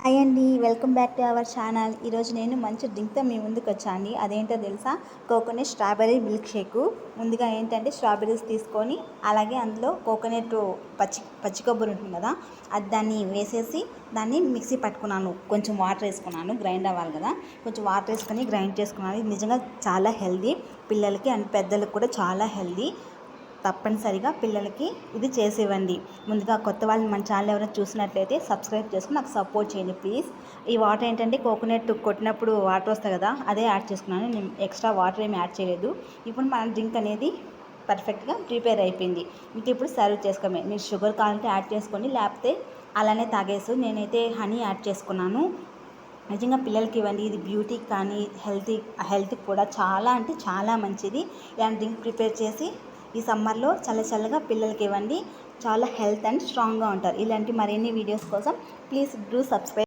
Hi అండి, welcome back to our channel. ఈరోజు నేను మంచి డ్రింక్తో మీ ముందుకు వచ్చాను. అదేంటో తెలుసా? Coconut strawberry milk shake. ముందుగా ఏంటంటే స్ట్రాబెర్రీస్ తీసుకొని అలాగే అందులో కోకోనట్ పచ్చి కొబ్బరి ఉంటుంది కదా, అది దాన్ని వేసేసి దాన్ని మిక్సీ పట్టుకున్నాను. కొంచెం వాటర్ వేసుకున్నాను, గ్రైండ్ అవ్వాలి కదా, కొంచెం వాటర్ వేసుకొని గ్రైండ్ చేసుకున్నాను. ఇది నిజంగా చాలా హెల్దీ, పిల్లలకి అండ్ పెద్దలకు కూడా చాలా హెల్దీ. తప్పనిసరిగా పిల్లలకి ఇది చేసి ఇవ్వండి. ముందుగా కొత్త వాళ్ళు మన ఛానల్ ఎవరైనా చూసినట్లయితే సబ్స్క్రైబ్ చేసుకుని నాకు సపోర్ట్ చేయండి ప్లీజ్. ఈ వాటర్ ఏంటంటే కోకోనట్ కొట్టినప్పుడు వాటర్ వస్తాయి కదా, అదే యాడ్ చేసుకున్నాను. నేను ఎక్స్ట్రా వాటర్ ఏమి యాడ్ చేయలేదు. ఇప్పుడు మన డ్రింక్ అనేది పర్ఫెక్ట్గా ప్రిపేర్ అయిపోయింది. మీకు ఇప్పుడు సర్వ్ చేసుకోమే. మీరు షుగర్ కావాలంటే యాడ్ చేసుకొని, లేకపోతే అలానే తాగేసు. నేనైతే హనీ యాడ్ చేసుకున్నాను. నిజంగా పిల్లలకి ఇవ్వండి. ఇది బ్యూటీకి కానీ హెల్త్కి కూడా చాలా అంటే చాలా మంచిది. ఇలాంటి డ్రింక్ ప్రిపేర్ చేసి ఈ సమ్మర్లో చల్లగా పిల్లలకి ఇవ్వండి. చాలా హెల్త్ అండ్ స్ట్రాంగ్గా ఉంటారు. ఇలాంటి మరిన్ని వీడియోస్ కోసం ప్లీజ్ డూ సబ్స్క్రైబ్.